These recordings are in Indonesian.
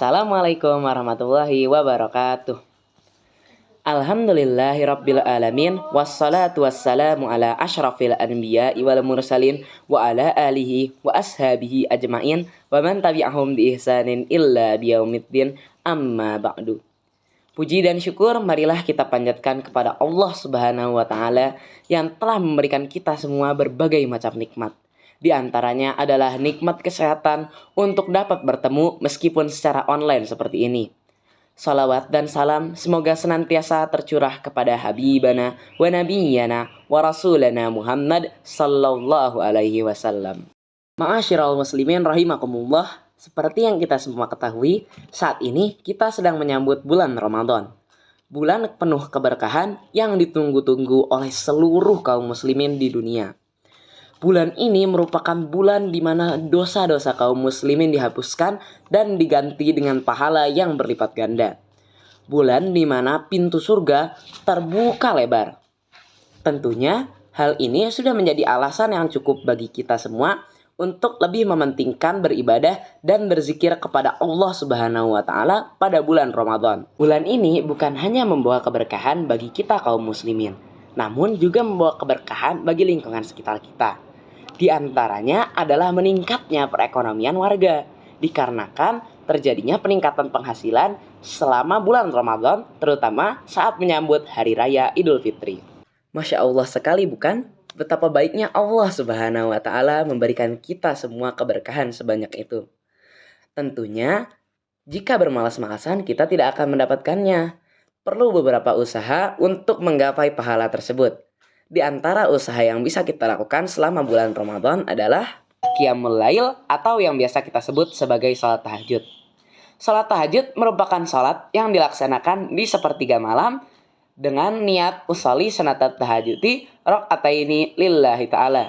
Assalamualaikum warahmatullahi wabarakatuh. Alhamdulillahirabbil alamin wassalatu wassalamu ala asyrafil anbiya'i wal mursalin wa ala alihi wa ashabihi ajmain wa man tabi'ahum bi ihsanin illa biyaumiddin amma ba'du. Puji dan syukur marilah kita panjatkan kepada Allah Subhanahu wa taala yang telah memberikan kita semua berbagai macam nikmat. Di antaranya adalah nikmat kesehatan untuk dapat bertemu meskipun secara online seperti ini. Salawat dan salam semoga senantiasa tercurah kepada Habibana wa Nabiyyana wa Rasulana Muhammad sallallahu alaihi wasallam. Ma'asyiral muslimin rahimakumullah, seperti yang kita semua ketahui, saat ini kita sedang menyambut bulan Ramadan. Bulan penuh keberkahan yang ditunggu-tunggu oleh seluruh kaum muslimin di dunia. Bulan ini merupakan bulan di mana dosa-dosa kaum muslimin dihapuskan dan diganti dengan pahala yang berlipat ganda. Bulan di mana pintu surga terbuka lebar. Tentunya hal ini sudah menjadi alasan yang cukup bagi kita semua untuk lebih mementingkan beribadah dan berzikir kepada Allah Subhanahu wa taala pada bulan Ramadan. Bulan ini bukan hanya membawa keberkahan bagi kita kaum muslimin, namun juga membawa keberkahan bagi lingkungan sekitar kita. Di antaranya adalah meningkatnya perekonomian warga, dikarenakan terjadinya peningkatan penghasilan selama bulan Ramadan, terutama saat menyambut Hari Raya Idul Fitri. Masya Allah sekali bukan? Betapa baiknya Allah Subhanahu wa taala memberikan kita semua keberkahan sebanyak itu. Tentunya, jika bermalas-malasan kita tidak akan mendapatkannya. Perlu beberapa usaha untuk menggapai pahala tersebut. Di antara usaha yang bisa kita lakukan selama bulan Ramadan adalah Qiyamul Lail atau yang biasa kita sebut sebagai salat tahajud. Salat tahajud merupakan salat yang dilaksanakan di sepertiga malam dengan niat usolli sunatat tahajuti rakaataini lillahi ta'ala.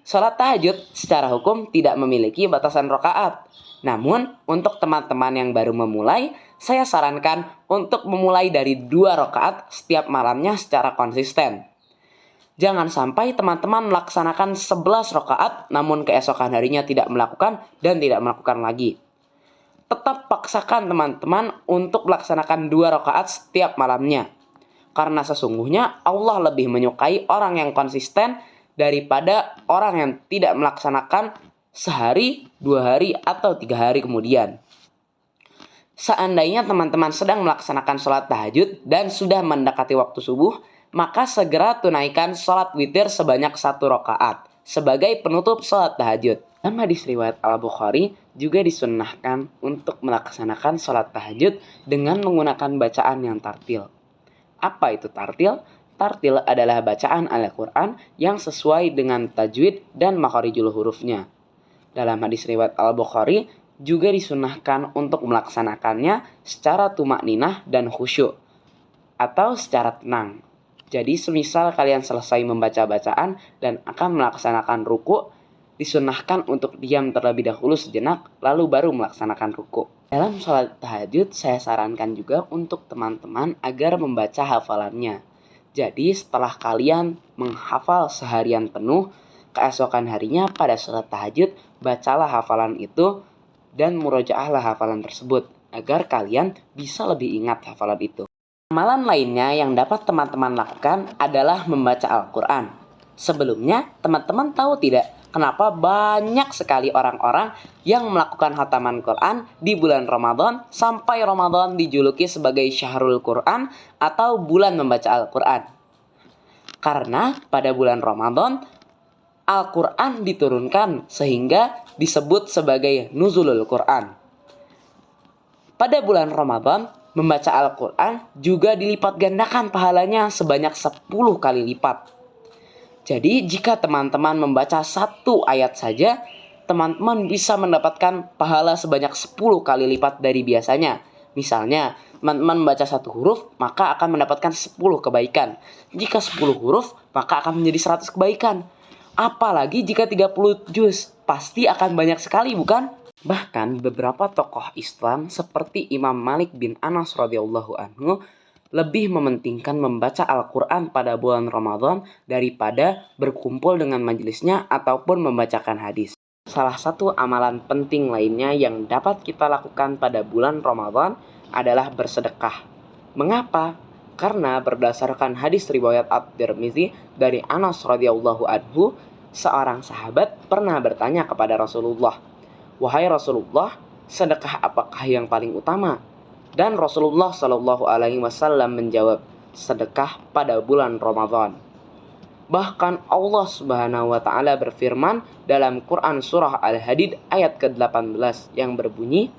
Salat tahajud secara hukum tidak memiliki batasan rakaat. Namun untuk teman-teman yang baru memulai, saya sarankan untuk memulai dari 2 rakaat setiap malamnya secara konsisten. Jangan sampai teman-teman melaksanakan 11 rakaat namun keesokan harinya tidak melakukan dan tidak melakukan lagi. Tetap paksakan teman-teman untuk melaksanakan 2 rakaat setiap malamnya. Karena sesungguhnya Allah lebih menyukai orang yang konsisten daripada orang yang tidak melaksanakan sehari, 2 hari, atau 3 hari kemudian. Seandainya teman-teman sedang melaksanakan sholat tahajud dan sudah mendekati waktu subuh, maka segera tunaikan sholat witir sebanyak 1 rakaat sebagai penutup sholat tahajud. Dalam hadis riwayat Al-Bukhari juga disunnahkan untuk melaksanakan sholat tahajud dengan menggunakan bacaan yang tartil. Apa itu tartil? Tartil adalah bacaan Al-Quran yang sesuai dengan tajwid dan makharijul hurufnya. Dalam hadis riwayat Al-Bukhari juga disunnahkan untuk melaksanakannya secara tumakninah dan khusyuk atau secara tenang. Jadi semisal kalian selesai membaca bacaan dan akan melaksanakan ruku', disunnahkan untuk diam terlebih dahulu sejenak lalu baru melaksanakan ruku'. Dalam sholat tahajud saya sarankan juga untuk teman-teman agar membaca hafalannya. Jadi setelah kalian menghafal seharian penuh, keesokan harinya pada sholat tahajud bacalah hafalan itu dan murojaahlah hafalan tersebut agar kalian bisa lebih ingat hafalan itu. Amalan lainnya yang dapat teman-teman lakukan adalah membaca Al-Quran. Sebelumnya, teman-teman tahu tidak kenapa banyak sekali orang-orang yang melakukan khataman Quran di bulan Ramadan sampai Ramadan dijuluki sebagai Syahrul Quran atau bulan membaca Al-Quran. Karena pada bulan Ramadan, Al-Quran diturunkan sehingga disebut sebagai Nuzulul Quran. Pada bulan Ramadan, membaca Al-Quran juga dilipat gandakan pahalanya sebanyak 10 kali lipat. Jadi jika teman-teman membaca 1 ayat saja, teman-teman bisa mendapatkan pahala sebanyak 10 kali lipat dari biasanya. Misalnya, teman-teman membaca 1 huruf, maka akan mendapatkan 10 kebaikan. Jika 10 huruf, maka akan menjadi 100 kebaikan. Apalagi jika 30 juz, pasti akan banyak sekali bukan? Bahkan beberapa tokoh Islam seperti Imam Malik bin Anas radhiyallahu anhu lebih mementingkan membaca Al-Quran pada bulan Ramadan daripada berkumpul dengan majelisnya ataupun membacakan hadis. Salah satu amalan penting lainnya yang dapat kita lakukan pada bulan Ramadan adalah bersedekah. Mengapa? Karena berdasarkan hadis riwayat At-Tirmizi dari Anas radhiyallahu anhu, seorang sahabat pernah bertanya kepada Rasulullah, "Wahai Rasulullah, sedekah apakah yang paling utama?" Dan Rasulullah Shallallahu alaihi wasallam menjawab, "Sedekah pada bulan Ramadan." Bahkan Allah Subhanahu wa taala berfirman dalam Quran surah Al-Hadid ayat ke-18 yang berbunyi,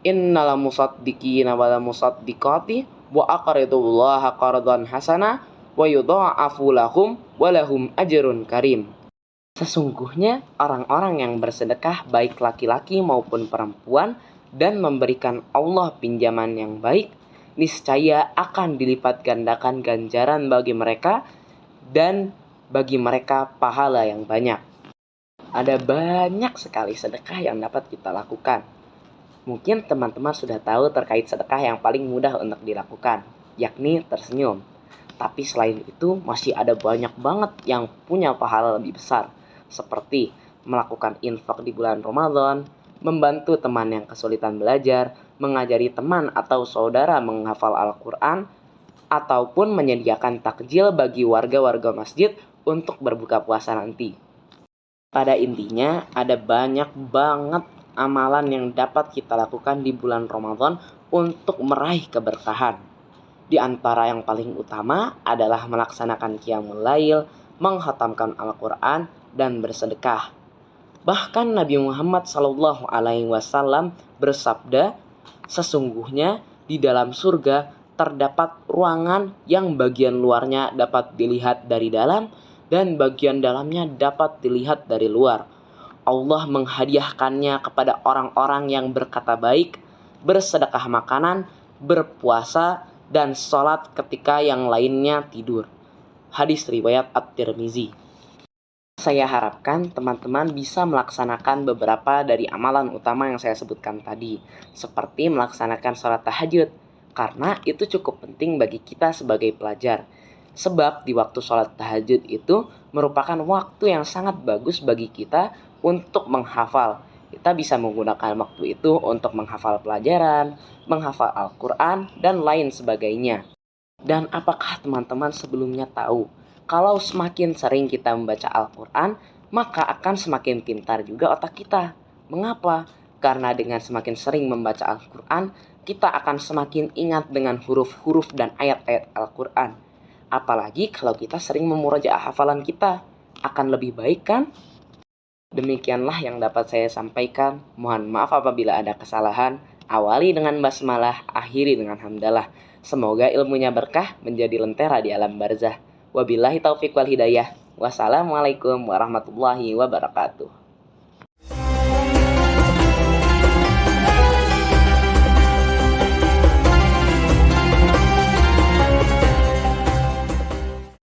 "Innal musaddiqina wal musaddiqati wa aqridullaha qardan hasana wa yudha'afu lahum wa lahum ajrun karim." Sesungguhnya orang-orang yang bersedekah baik laki-laki maupun perempuan dan memberikan Allah pinjaman yang baik, niscaya akan dilipat gandakan ganjaran bagi mereka dan bagi mereka pahala yang banyak. Ada banyak sekali sedekah yang dapat kita lakukan. Mungkin teman-teman sudah tahu terkait sedekah yang paling mudah untuk dilakukan, yakni tersenyum. Tapi selain itu masih ada banyak banget yang punya pahala lebih besar, seperti melakukan infak di bulan Ramadan, membantu teman yang kesulitan belajar, mengajari teman atau saudara menghafal Al-Quran, ataupun menyediakan takjil bagi warga-warga masjid untuk berbuka puasa nanti. Pada intinya, ada banyak banget amalan yang dapat kita lakukan di bulan Ramadan untuk meraih keberkahan. Di antara yang paling utama adalah melaksanakan qiyamul lail, menghatamkan Al-Quran, dan bersedekah. Bahkan Nabi Muhammad SAW bersabda, "Sesungguhnya di dalam surga terdapat ruangan yang bagian luarnya dapat dilihat dari dalam dan bagian dalamnya dapat dilihat dari luar. Allah menghadiahkannya kepada orang-orang yang berkata baik, bersedekah makanan, berpuasa, dan sholat ketika yang lainnya tidur." Hadis riwayat At-Tirmizi. Saya harapkan teman-teman bisa melaksanakan beberapa dari amalan utama yang saya sebutkan tadi, seperti melaksanakan sholat tahajud, karena itu cukup penting bagi kita sebagai pelajar. Sebab di waktu sholat tahajud itu merupakan waktu yang sangat bagus bagi kita untuk menghafal. Kita bisa menggunakan waktu itu untuk menghafal pelajaran, menghafal Al-Quran, dan lain sebagainya. Dan apakah teman-teman sebelumnya tahu, kalau semakin sering kita membaca Al-Quran, maka akan semakin pintar juga otak kita. Mengapa? Karena dengan semakin sering membaca Al-Quran, kita akan semakin ingat dengan huruf-huruf dan ayat-ayat Al-Quran. Apalagi kalau kita sering memurojaah hafalan kita, akan lebih baik kan? Demikianlah yang dapat saya sampaikan. Mohon maaf apabila ada kesalahan. Awali dengan basmalah, akhiri dengan hamdalah. Semoga ilmunya berkah, menjadi lentera di alam barzah. Wabillahi taufiq wal hidayah. Wassalamualaikum warahmatullahi wabarakatuh.